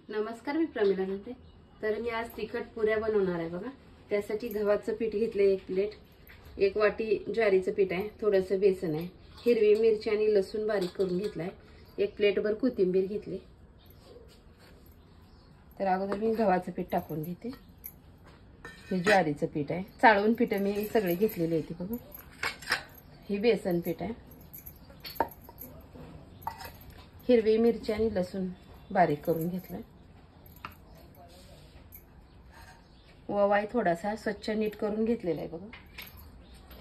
नमस्कार, मी प्रमिला म्हणते। तर मी आज तिखट पुऱ्या बनवणार आहे बघा। त्यासाठी गव्हाचं पीठ घेतले 1 प्लेट, 1 वाटी ज्वारीचं पीठ आहे, थोडंसं बेसन आहे, हिरवी मिरची आणि लसूण बारीक करून घेतलाय, 1 प्लेटभर कोथिंबीर घेतली। तर अगोदर मी गव्हाचं पीठ टाकून घेते। हे ज्वारीचं पीठ आहे, चाळून पीठ मी सगळे घेतलेले आहेत बघा। हे बेसन पीठ आहे, हिरवी मिरची आणि लसूण बारीक करून घेतलाय, ओवा थोडासा स्वच्छ नीट करून घेतलेला आहे बघा।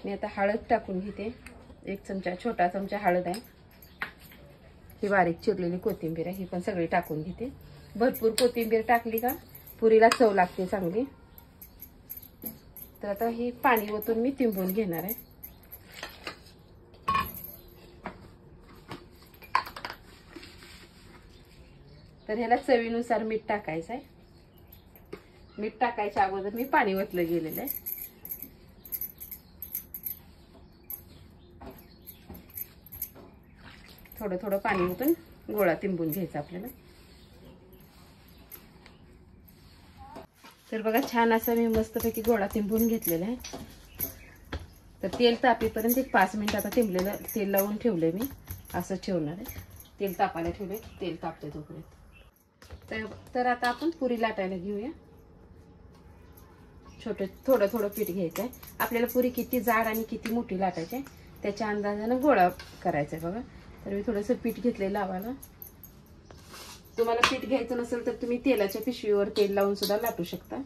मी आता हळद टाकून घेते, 1 चमचा, छोटा चमचा हळद आहे। ही बारीक चिरलेली कोथिंबीर आहे, ही पण सगळी टाकून घेते। भरपूर कोथिंबीर टाकली का पुरीला चव लागते चांगली। तर आता हे पाणी ओतून मी तिंबून घेणार आहे। तर ह्याला चवीनुसार मीठ टाकायचं आहे। मीठ टाकायच्या अगोदर मी पाणी ओतलं गेलेलं आहे। थोडं थोडं पाणी ओतून गोळा तिंबून घ्यायचा आपल्याला। तर बघा, छान असा मी मस्तपैकी गोळा तिंबून घेतलेला आहे। तर तेल तापेपर्यंत 5 मिनिट आता तिंबलेलं तेल लावून ठेवले मी, असं ठेवणार आहे। तेल तापायला ठेवले, तेल तापते तोपर्यंत। तर आता आपण पुरी लाटायला घेऊया। थोडं थोडं पीठ घ्यायचं आहे आपल्याला। पुरी किती जाड आणि किती मोठी लाटायची त्याच्या अंदाजाने गोळा करायचा आहे बघा। तर मी थोडंसं पीठ घेतलंय लावायला। तुम्हाला पीठ घ्यायचं नसेल तर तुम्ही तेलाच्या पिशवीवर तेल लावून सुद्धा लाटू शकता।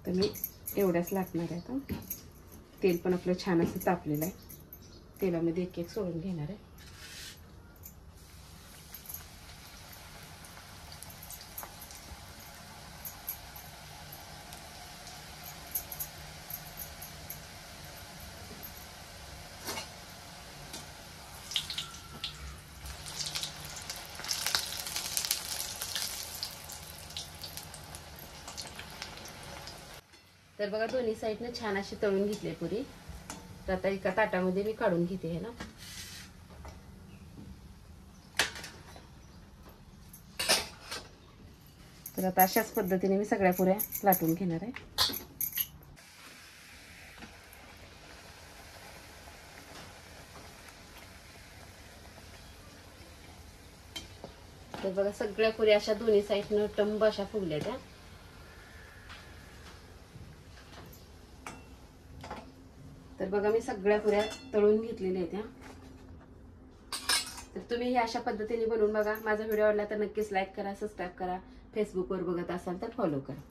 तर मी एवढ्याच लाटणार आहे। आता तेल पण आपलं छान असं तापलेलं आहे, तेलामध्ये एक एक सोडून घेणार आहे। तर बघा, दोन्ही साईडने छान अशी तळून घेतली पुरी। तर आता एका ताटामध्ये मी काढून घेते हे ना। तर आता अशाच पद्धतीने मी सगळ्या पुऱ्या लाटून घेणार आहे। तर बघा, सगळ्या पुऱ्या अशा दोन्ही साईडने टंब अशा फुगल्या त्या। तर बघा, मी सगळ्या पुऱ्या तळून घेतलेल्या आहेत। तर तुम्ही ही अशा पद्धतीने बनवून बघा। माझा व्हिडिओ आवडला तर नक्कीच लाईक करा, सबस्क्राईब करा। फेसबुकवर बघत असाल तर फॉलो करा।